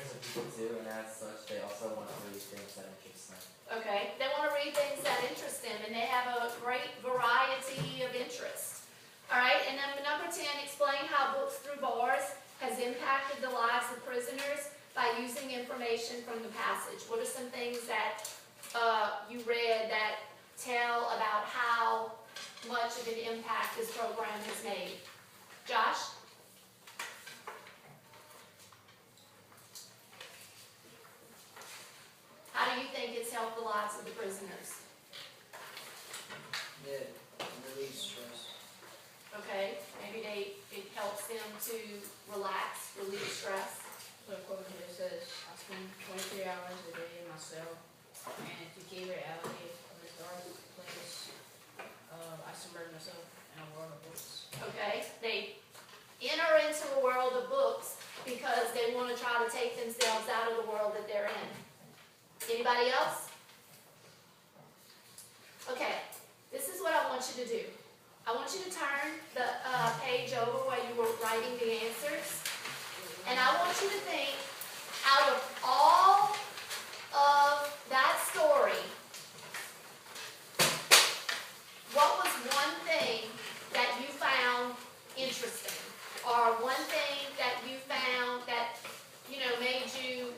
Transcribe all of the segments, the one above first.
prisoners are people too, and as such, they also want to read things that interest them. Okay, they want to read things that interest them, and they have a great variety of interests. All right, and then number 10, explain how books through bars has impacted the lives of prisoners by using information from the passage. What are some things that you read that tell about how much of an impact this program has made? Josh? How do you think it's helped the lives of the prisoners? Yeah, relieve stress. Okay, maybe it helps them to relax, relieve stress. So the quote here says, I spend 23 hours a day in my cell, and to keep reality of this dark place, I submerge myself in a world of books. Okay, they enter into a world of books because they want to try to take themselves out of the world that they're in. Anybody else? Okay, this is what I want you to do. I want you to turn the page over while you were writing the answers. And I want you to think, out of all of that story, what was one thing that you found interesting? Or one thing that you found that, made you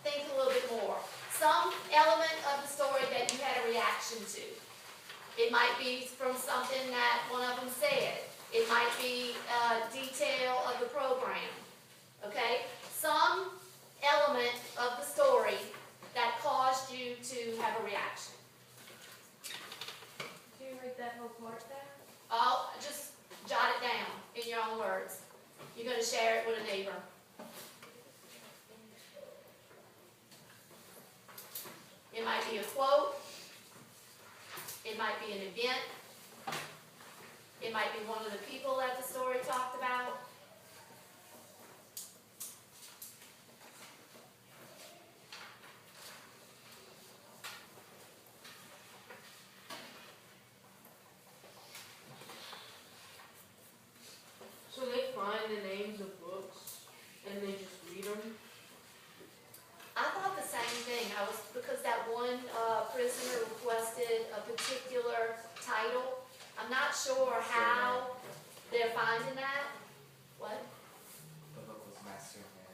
think a little bit more? Some element of the story that you had a reaction to. It might be from something that one of them said. It might be a detail of the program. Okay? Some element of the story that caused you to have a reaction. Can you write that whole part down? Oh, just jot it down in your own words. You're going to share it with a neighbor. It might be a quote. It might be an event. It might be one of the people that the story talked about. So they find the names of books and they just read them? I thought the same thing. Because that one prisoner requested a particular title. I'm not sure how they're finding that. What? The book was Master of Man.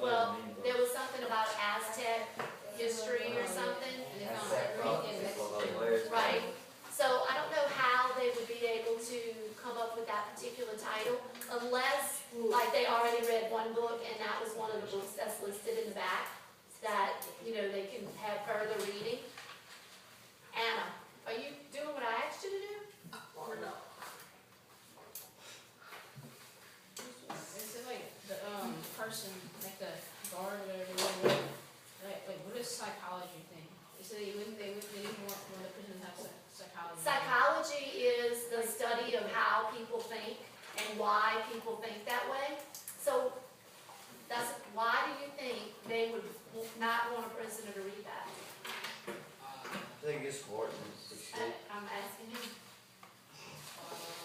Well, there was something about Aztec history or something. And they found Aztec everything. Right. So I don't know how they would be able to come up with that particular title unless, like, they already read one book and that was one of the books that's listed in the back that, they can have further reading. Anna, are you doing what I asked you to do? Or no? Is it like the person, like the guard or whatever, like what is psychology thing? They said they didn't want when the prisoners have psychology. Psychology is the study of how people think and why people think that way. So why do you think they would not want a prisoner to read that? I think it's important to escape. I'm asking you.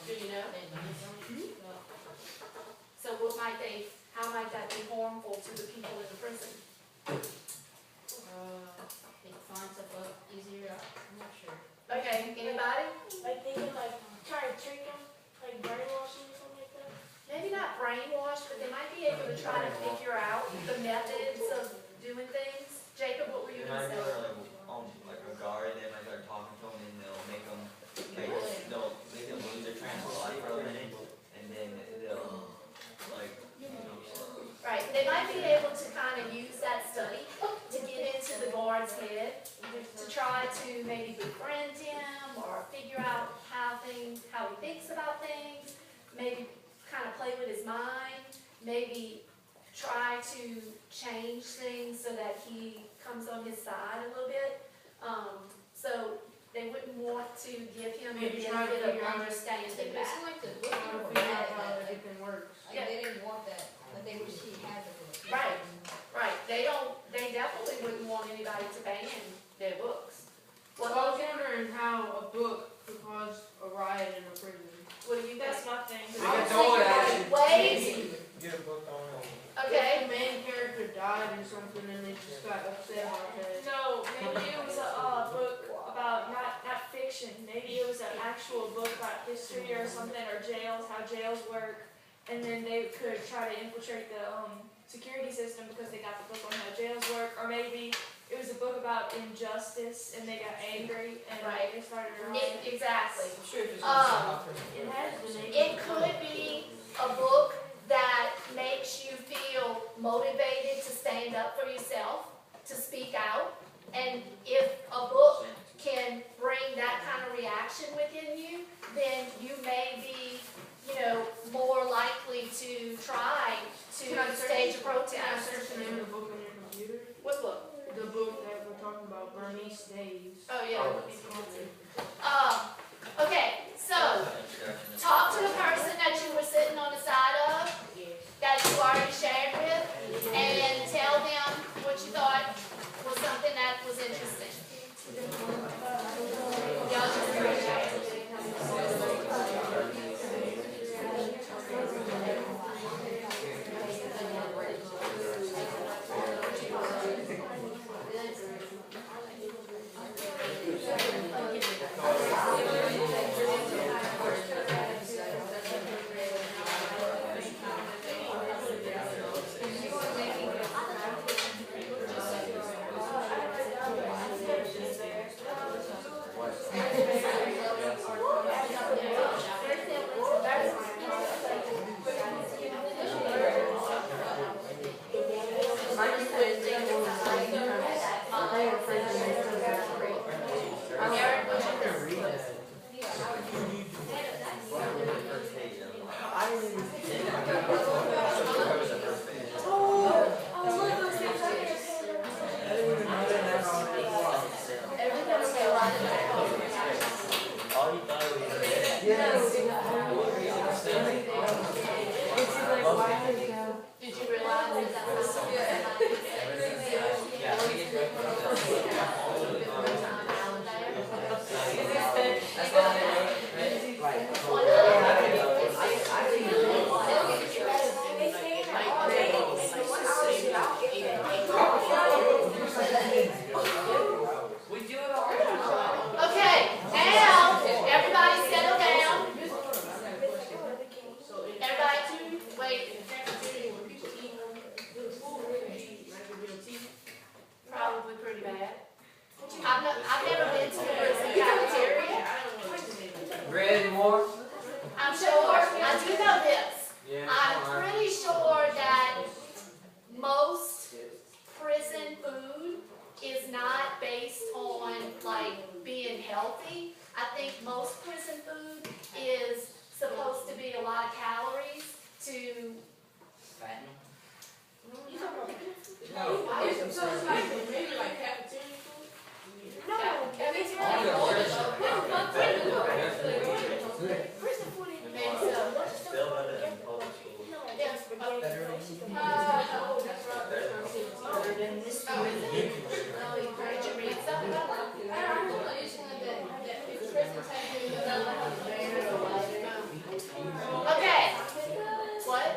Do you know? They learn from it. So how might that be harmful to the people in the prison? They find stuff up easier. I'm not sure. Okay, anybody? Like thinking trying to trick them, like brainwashing or something like that? Maybe not brainwashed, but they might be able to try to figure out the methods of doing things. Jacob, what were you They going to might be say? like a guard, they might start talking to them and they'll make them lose their train of thought for a minute, and then they'll Right, they might be able to kind of use that study to get into the guard's head, to try to maybe befriend him or figure out how he thinks about things, maybe kind of play with his mind, maybe try to change things so that he comes on his side a little bit. So they wouldn't want to give him the Maybe try to benefit of figure out- understanding It that. seemed like the book Trying to people figure had out how that. everything works. Like they didn't want that. Like they wish he had the book. Right. Right, they definitely wouldn't want anybody to ban their books. Well, I was wondering how a book could cause a riot in a prison. What do you That's think? my thing. They can throw it at you. Ways, Get a book on it. okay, No, maybe it was a book about not fiction. Maybe it was an actual book about history or something, or jails, how jails work, and then they could try to infiltrate the security system because they got the book on how jails work. Or maybe it was a book about injustice and they got angry and Right. they started writing. Exactly. I'm sure if it's It has the name. It could be a book that makes you feel motivated to stand up for yourself, to speak out. And if a book can bring that kind of reaction within you, then you may be, more likely to try to stage a Can I protest. search the name of the book on your computer? What book? The book that we're talking about, Bernice Days. Oh, yeah. Oh, let me see. Okay, so talk to the person that you were sitting on the side of, that you already shared with, and tell them what you thought was something that was interesting. Y'all just Did you realize that that was so Okay, now, everybody settle down. Everybody, wait, probably pretty bad. I've never been to a prison cafeteria. Bread more? I'm sure, I do know this. Yeah. I'm pretty sure that most prison food is not based on like being healthy. I think most prison food is supposed to be a lot of calories to. So it's like, maybe like cafeteria food? No, prison food is Maybe so. Still better than public school. Yes, spaghetti. oh, that's right. Oh, is it? Oh, did you read something about that? I don't know, you said that if prisons Okay. What?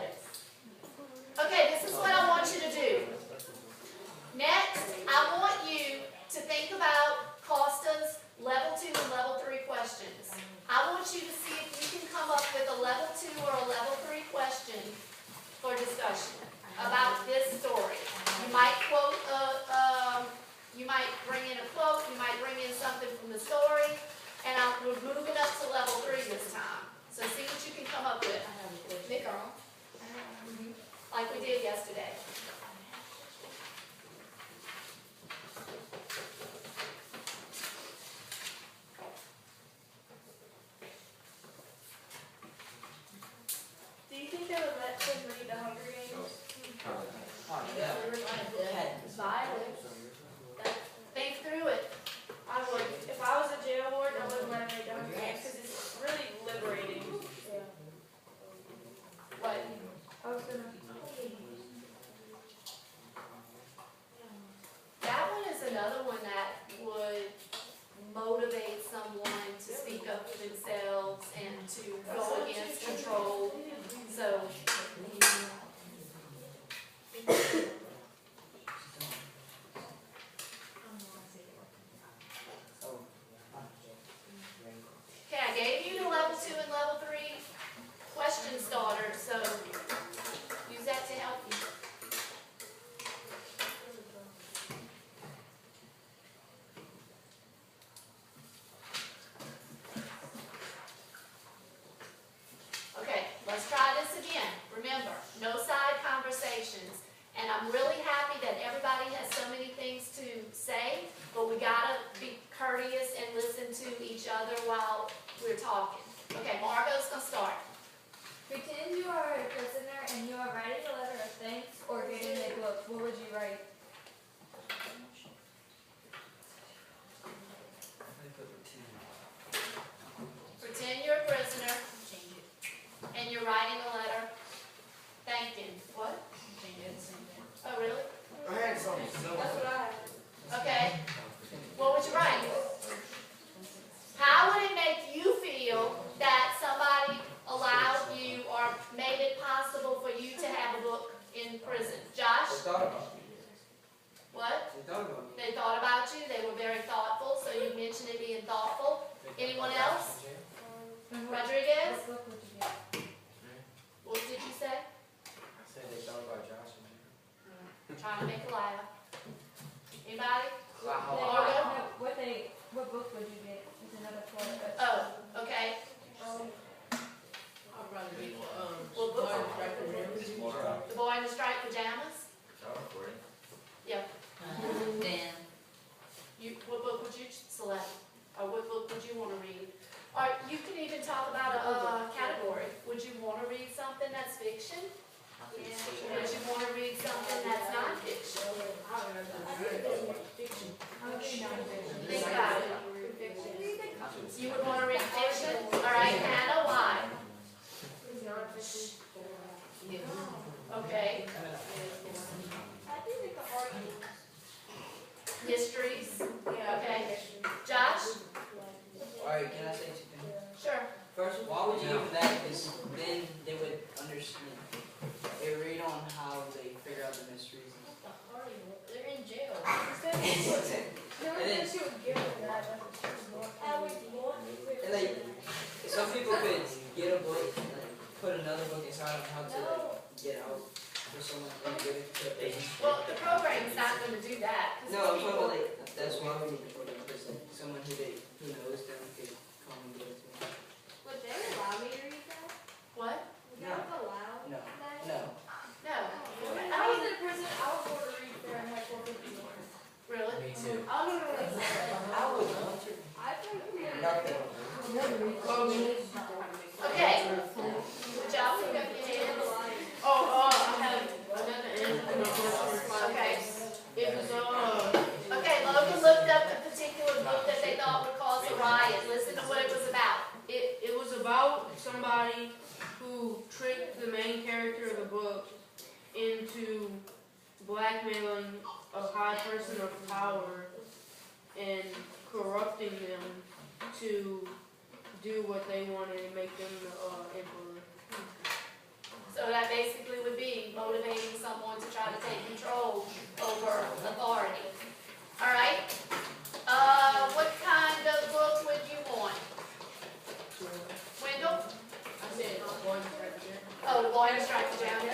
Okay, this is what I want you to do. Next, I want you to think about Costa's level 2 and level 3 questions. I want you to see if you can come up with a level 2 or a level 3 question for discussion about this story. You might quote you might bring in a quote, you might bring in something from the story, and we're moving up to level 3 this time. So see what you can come up with. Nick on. Like we did yesterday. Do you think they would let them read the Hunger Games? Violent. Think through it. I would. If I was a jail ward, I wouldn't let them read the Hunger Games because it's really liberating. What? I was gonna. conversations. And I'm really happy that everybody has so many things to say, but we gotta be courteous and listen to each other while we're talking. Okay, Margot's gonna start. Pretend you are a prisoner and you are writing a letter of thanks or getting a book. What would you write? Pretend you're a prisoner Change it. and you're writing a letter thanking. What? Change it. Same thing. Oh, really? I had something similar. That's what I have. Okay. What would you write? How would it make you feel that somebody allowed you or made it possible for you to have a book in prison? Josh? thought about What? They thought about They thought about you. They were very thoughtful, so you mentioned it being thoughtful. Anyone else? Rodriguez? What book would you get? What did you say? I said they thought about Josh and Jerry. Trying to make a laugh. Anybody? What book would you get? Is another part of it. Oh, okay. I'd rather be, What book? It's more, The Boy in the Striped Pajamas? y'all recording? Yeah. Dan. What book would you select? Or what book would you want to read? Or you can even talk about a category. Would you want to read something that's fiction? Would you want to read something that's non-fiction? Think about it. You would want to read fiction? All right, Hannah, why? Okay. I think it's a hard one. Histories? Okay. Josh? Alright, can I say two things? Sure. First, why would you give them that? Because then they would understand. They read on how they figure out the mysteries. They're in jail. No, And then- she would give it that. And like, some people could get a book and like put another book inside of how to like get out for someone and give it to a patient. Well, the program's not going to do that. 'Cause No, I'm talking people- about like, that's why we need to put it because like someone who knows them could come and give it to me. Would they allow me to read that? What? Would they allow No, that? no. No. When I was in prison, I was going to read there and like 450. Really? Me too. I don't know. I would want to. I think Nothing. Okay. Good job. Pick up your hands. I have another answer. Okay. It was, Okay, Logan looked up a particular book that they thought would cause a riot. Listen to what it was about. it was about somebody who tricked the main character of the book into blackmailing a high person of power and corrupting them to do what they wanted and make them the emperor. So that basically would be motivating someone to try to take control over authority. All right? What kind of book would you want? Wendell? I said one right there. Oh, The Boy in the Striped Pajamas.